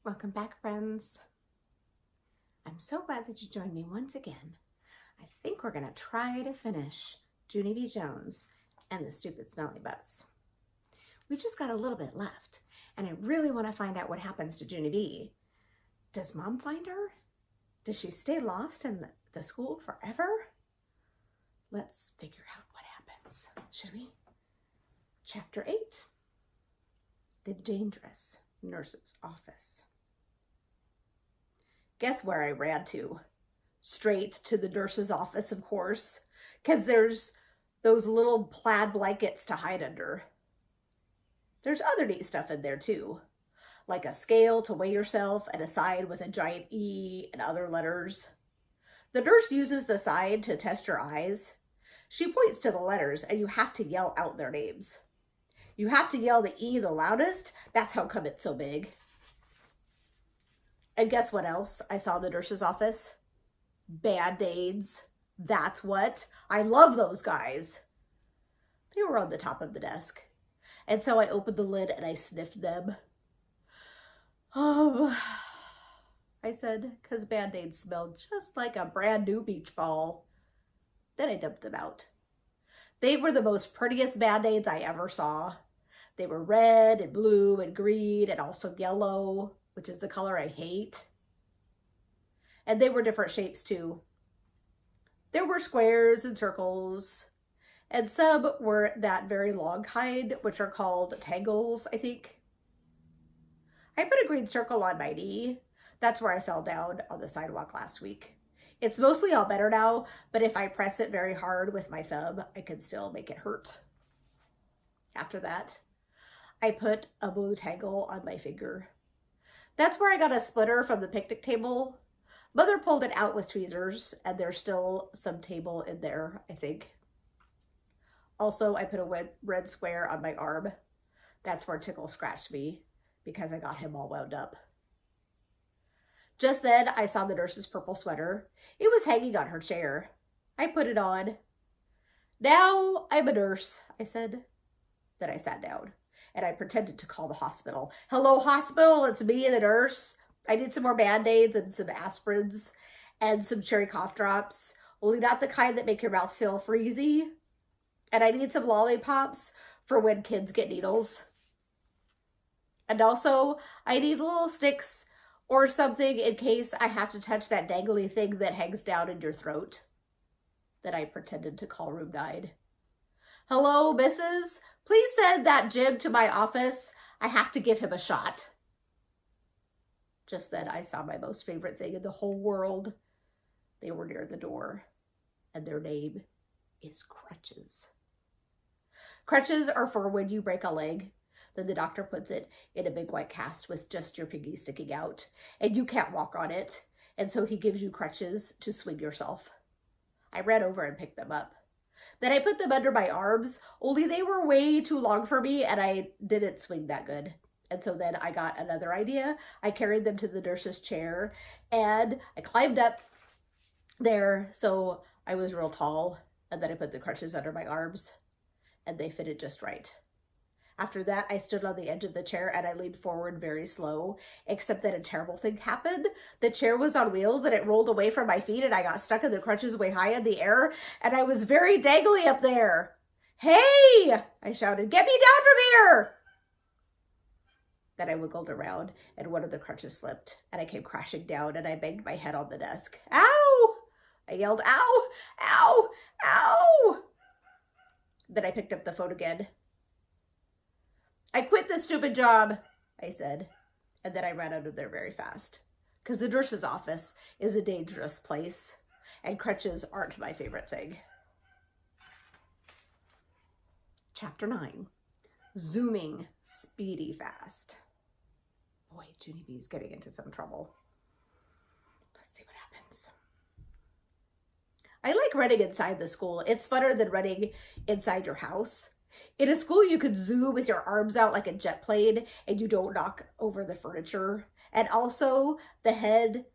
Welcome back, friends. I'm so glad that you joined me once again. I think we're going to try to finish Junie B Jones and the Stupid Smelly Bus. We've just got a little bit left, and I really want to find out what happens to Junie B. Does Mom find her? Does she stay lost in the school forever? Let's figure out what happens, should we? Chapter 8, The Dangerous Nurse's Office. Guess where I ran to? Straight to the nurse's office, of course, because there's those little plaid blankets to hide under. There's other neat stuff in there too, like a scale to weigh yourself and a sign with a giant E and other letters. The nurse uses the sign to test your eyes. She points to the letters and you have to yell out their names. You have to yell the E the loudest. That's how come it's so big. And guess what else I saw in the nurse's office? Band-Aids. That's what. I love those guys. They were on the top of the desk. And so I opened the lid and I sniffed them. Oh, I said, because Band-Aids smelled just like a brand new beach ball. Then I dumped them out. They were the most prettiest Band-Aids I ever saw. They were red and blue and green and also yellow, which is the color I hate. And they were different shapes too. There were squares and circles, and some were that very long kind, which are called tangles, I think. I put a green circle on my knee. That's where I fell down on the sidewalk last week. It's mostly all better now, but if I press it very hard with my thumb, I can still make it hurt. After that, I put a blue tangle on my finger. That's where I got a splitter from the picnic table. Mother pulled it out with tweezers, and there's still some table in there, I think. Also, I put a red square on my arm. That's where Tickle scratched me, because I got him all wound up. Just then, I saw the nurse's purple sweater. It was hanging on her chair. I put it on. Now I'm a nurse, I said. Then I sat down, and I pretended to call the hospital. Hello, hospital, it's me, the nurse. I need some more Band-Aids and some aspirins and some cherry cough drops, only not the kind that make your mouth feel freezy. And I need some lollipops for when kids get needles. And also, I need little sticks or something in case I have to touch that dangly thing that hangs down in your throat. Then I pretended to call room 9. Hello, Mrs. Please send that Jim to my office. I have to give him a shot. Just then I saw my most favorite thing in the whole world. They were near the door, and their name is crutches. Crutches are for when you break a leg. Then the doctor puts it in a big white cast with just your pinky sticking out, and you can't walk on it. And so he gives you crutches to swing yourself. I ran over and picked them up. Then I put them under my arms, only they were way too long for me and I didn't swing that good. And so then I got another idea. I carried them to the nurse's chair and I climbed up there so I was real tall. And then I put the crutches under my arms and they fitted just right. After that, I stood on the edge of the chair and I leaned forward very slow, except that a terrible thing happened. The chair was on wheels and it rolled away from my feet and I got stuck in the crutches way high in the air and I was very dangly up there. Hey, I shouted, get me down from here. Then I wiggled around and one of the crutches slipped and I came crashing down and I banged my head on the desk. Ow! I yelled, ow, ow, ow. Then I picked up the phone again. I quit this stupid job, I said, and then I ran out of there very fast, because the nurse's office is a dangerous place, and crutches aren't my favorite thing. Chapter 9, Zooming Speedy Fast. Boy, Junie B's getting into some trouble. Let's see what happens. I like running inside the school. It's funner than running inside your house. In a school, you could zoom with your arms out like a jet plane and you don't knock over the furniture. And also, the head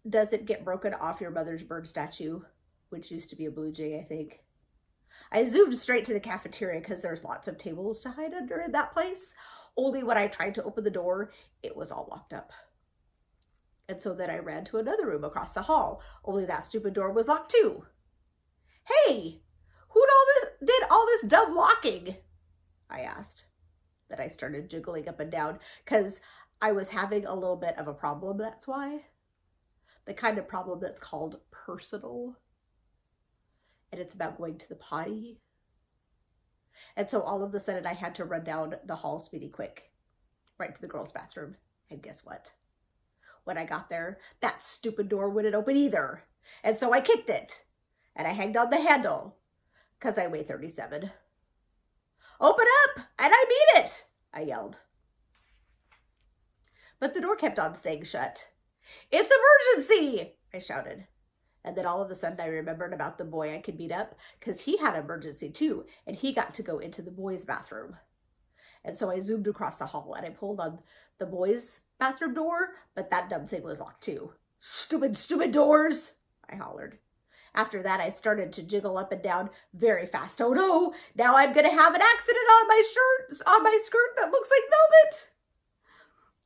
doesn't get broken off your mother's bird statue, which used to be a blue jay, I think. I zoomed straight to the cafeteria because there's lots of tables to hide under in that place. Only when I tried to open the door, it was all locked up. And so then I ran to another room across the hall, only that stupid door was locked too. Hey, who did all this dumb locking? I asked. Then I started jiggling up and down because I was having a little bit of a problem, that's why. The kind of problem that's called personal. And it's about going to the potty. And so all of a sudden I had to run down the hall speedy quick, right to the girls' bathroom. And guess what? When I got there, that stupid door wouldn't open either. And so I kicked it. And I hanged on the handle, because I weigh 37. Open up, and I mean it, I yelled. But the door kept on staying shut. It's emergency, I shouted. And then all of a sudden I remembered about the boy I could beat up, because he had an emergency too, and he got to go into the boys' bathroom. And so I zoomed across the hall, and I pulled on the boys' bathroom door, but that dumb thing was locked too. Stupid doors, I hollered. After that, I started to jiggle up and down very fast. Oh no, now I'm going to have an accident on my skirt that looks like velvet.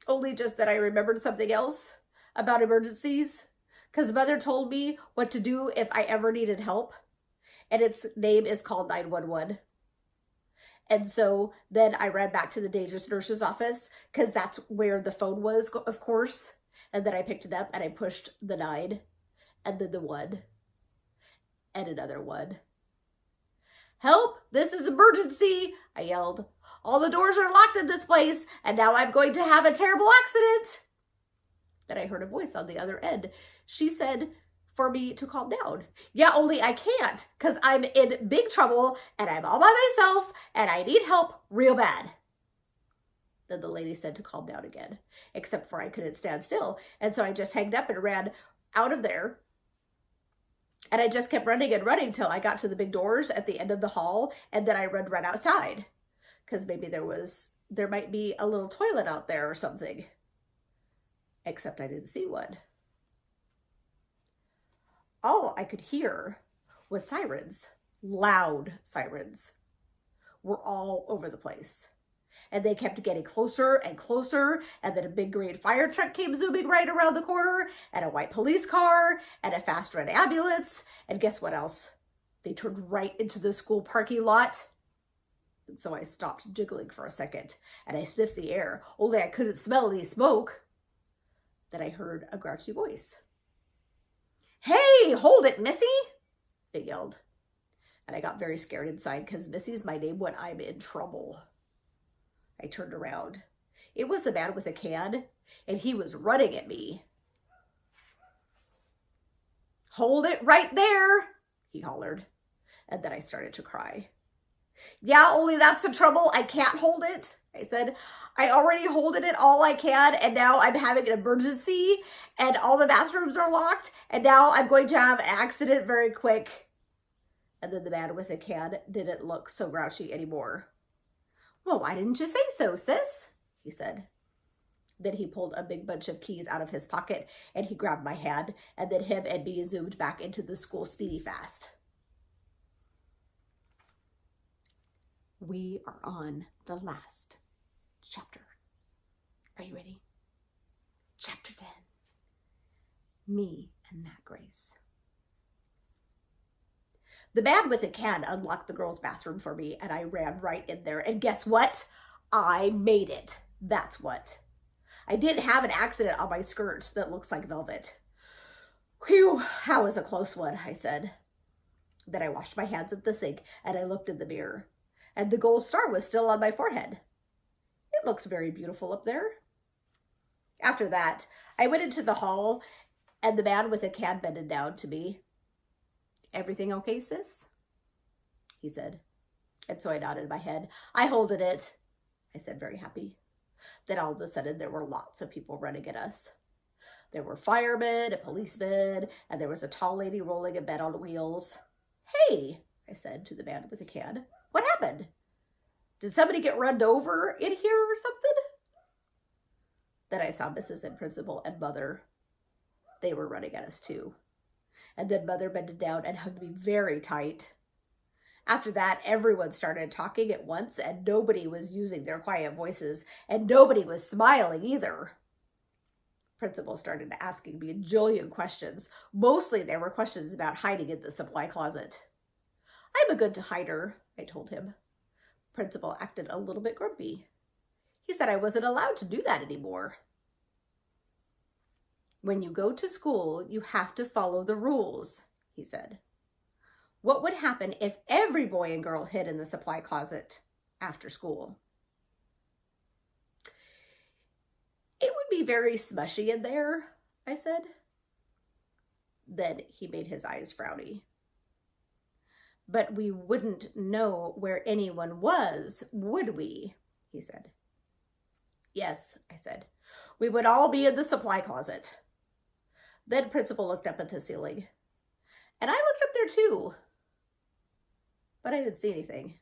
Only just that I remembered something else about emergencies, because Mother told me what to do if I ever needed help, and its name is called 911. And so then I ran back to the dangerous nurse's office, because that's where the phone was, of course. And then I picked it up and I pushed the 9 and then the 1. And another 1. Help! This is emergency! I yelled. All the doors are locked in this place, and now I'm going to have a terrible accident. Then I heard a voice on the other end. She said for me to calm down. Yeah, only I can't, because I'm in big trouble, and I'm all by myself, and I need help real bad. Then the lady said to calm down again, except for I couldn't stand still, and so I just hanged up and ran out of there. And I just kept running and running till I got to the big doors at the end of the hall, and then I ran outside, because maybe there might be a little toilet out there or something. Except I didn't see one. All I could hear was sirens, loud sirens, were all over the place. And they kept getting closer and closer, and then a big green fire truck came zooming right around the corner, and a white police car, and a fast red ambulance, and guess what else? They turned right into the school parking lot. And so I stopped jiggling for a second, and I sniffed the air, only I couldn't smell any smoke. Then I heard a grouchy voice. Hey, hold it, Missy, it yelled. And I got very scared inside, because Missy's my name when I'm in trouble. I turned around. It was the man with a can, and he was running at me. Hold it right there, he hollered. And then I started to cry. Yeah, only that's the trouble. I can't hold it, I said. I already holded it all I can, and now I'm having an emergency, and all the bathrooms are locked, and now I'm going to have an accident very quick. And then the man with the can didn't look so grouchy anymore. Well, why didn't you say so, sis? He said. Then he pulled a big bunch of keys out of his pocket, and he grabbed my hand, and then him and me zoomed back into the school speedy fast. We are on the last chapter. Are you ready? Chapter 10. Me and Nat Grace. The man with a can unlocked the girls' bathroom for me, and I ran right in there. And guess what? I made it. That's what. I didn't have an accident on my skirt that looks like velvet. Whew, that was a close one, I said. Then I washed my hands at the sink, and I looked in the mirror. And the gold star was still on my forehead. It looked very beautiful up there. After that, I went into the hall, and the man with a can bended down to me. Everything okay, sis? He said. And so I nodded my head. I holded it, I said, very happy. Then all of a sudden, there were lots of people running at us. There were firemen, a policeman, and there was a tall lady rolling a bed on wheels. Hey, I said to the man with a can. What happened? Did somebody get run over in here or something? Then I saw Mrs. and Principal and Mother. They were running at us too. And then Mother bended down and hugged me very tight. After that, everyone started talking at once, and nobody was using their quiet voices, and nobody was smiling either. Principal started asking me a jillion questions. Mostly they were questions about hiding in the supply closet. I'm a good hider, I told him. Principal acted a little bit grumpy. He said I wasn't allowed to do that anymore. When you go to school, you have to follow the rules, he said. What would happen if every boy and girl hid in the supply closet after school? It would be very smushy in there, I said. Then he made his eyes frowny. But we wouldn't know where anyone was, would we? He said. Yes, I said. We would all be in the supply closet. Then Principal looked up at the ceiling. And I looked up there too. But I didn't see anything.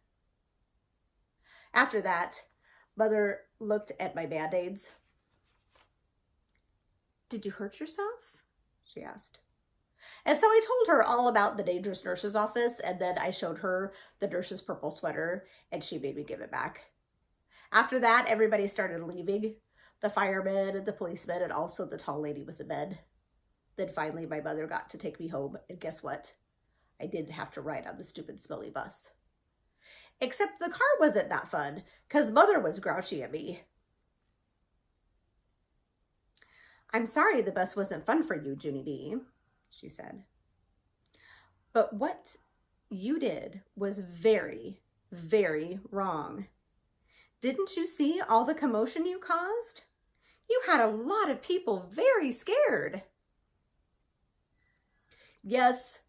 After that, Mother looked at my Band-Aids. Did you hurt yourself? She asked. And so I told her all about the dangerous nurse's office, and then I showed her the nurse's purple sweater, and she made me give it back. After that, everybody started leaving, the firemen and the policemen, and also the tall lady with the bed. Then finally my mother got to take me home, and guess what? I didn't have to ride on the stupid smelly bus. Except the car wasn't that fun, because Mother was grouchy at me. I'm sorry the bus wasn't fun for you, Junie B, she said. But what you did was very, very wrong. Didn't you see all the commotion you caused? You had a lot of people very scared. Yes,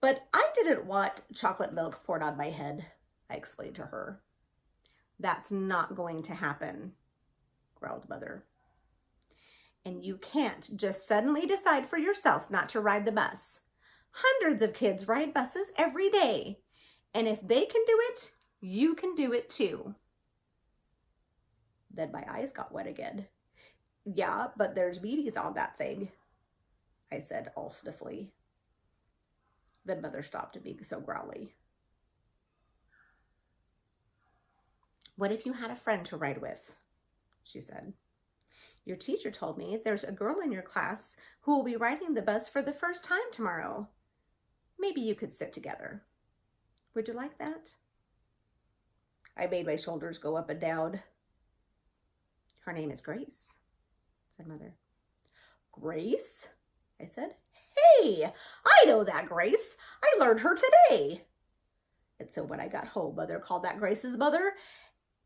but I didn't want chocolate milk poured on my head, I explained to her. That's not going to happen, growled Mother. And you can't just suddenly decide for yourself not to ride the bus. Hundreds of kids ride buses every day. And if they can do it, you can do it too. Then my eyes got wet again. Yeah, but there's meaties on that thing, I said all sniffly. Then Mother stopped being so growly. What if you had a friend to ride with? She said. Your teacher told me there's a girl in your class who will be riding the bus for the first time tomorrow. Maybe you could sit together. Would you like that? I made my shoulders go up and down. Her name is Grace, said Mother. Grace? I said. Hey, I know that Grace. I learned her today. And so when I got home, Mother called that Grace's mother,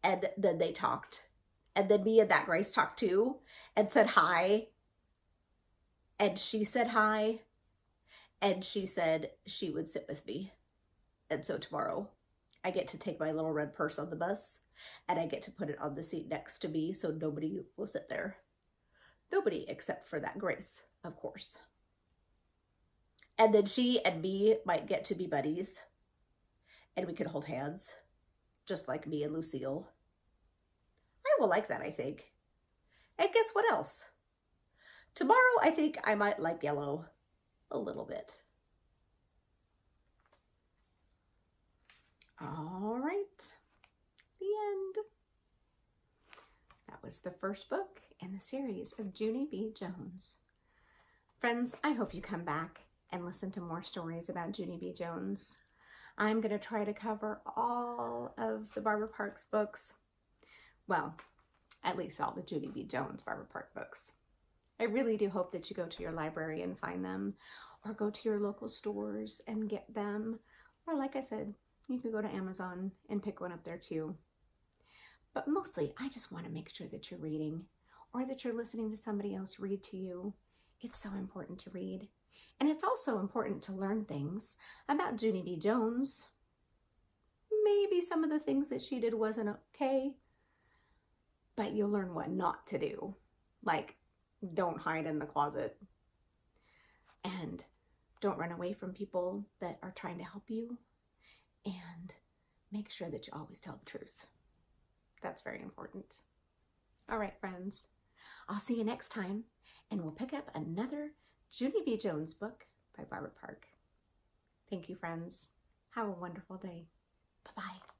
and then they talked. And then me and that Grace talked too, and said hi. And she said hi. And she said she would sit with me. And so tomorrow, I get to take my little red purse on the bus, and I get to put it on the seat next to me so nobody will sit there. Nobody except for that Grace, of course. And then she and me might get to be buddies, and we could hold hands, just like me and Lucille. I will like that, I think. And guess what else? Tomorrow, I think I might like yellow a little bit. All right, the end. That was the first book in the series of Junie B Jones. Friends, I hope you come back and listen to more stories about Junie B Jones. I'm going to try to cover all of the Barbara Parks books. Well, at least all the Junie B Jones Barbara Park books. I really do hope that you go to your library and find them, or go to your local stores and get them. Or like I said, you could go to Amazon and pick one up there too. But mostly, I just want to make sure that you're reading, or that you're listening to somebody else read to you. It's so important to read. And it's also important to learn things about Junie B Jones. Maybe some of the things that she did wasn't okay, but you'll learn what not to do. Like, don't hide in the closet. And don't run away from people that are trying to help you. And make sure that you always tell the truth. That's very important. All right, friends. I'll see you next time, and we'll pick up another Junie B Jones book by Barbara Park. Thank you, friends. Have a wonderful day. Bye-bye.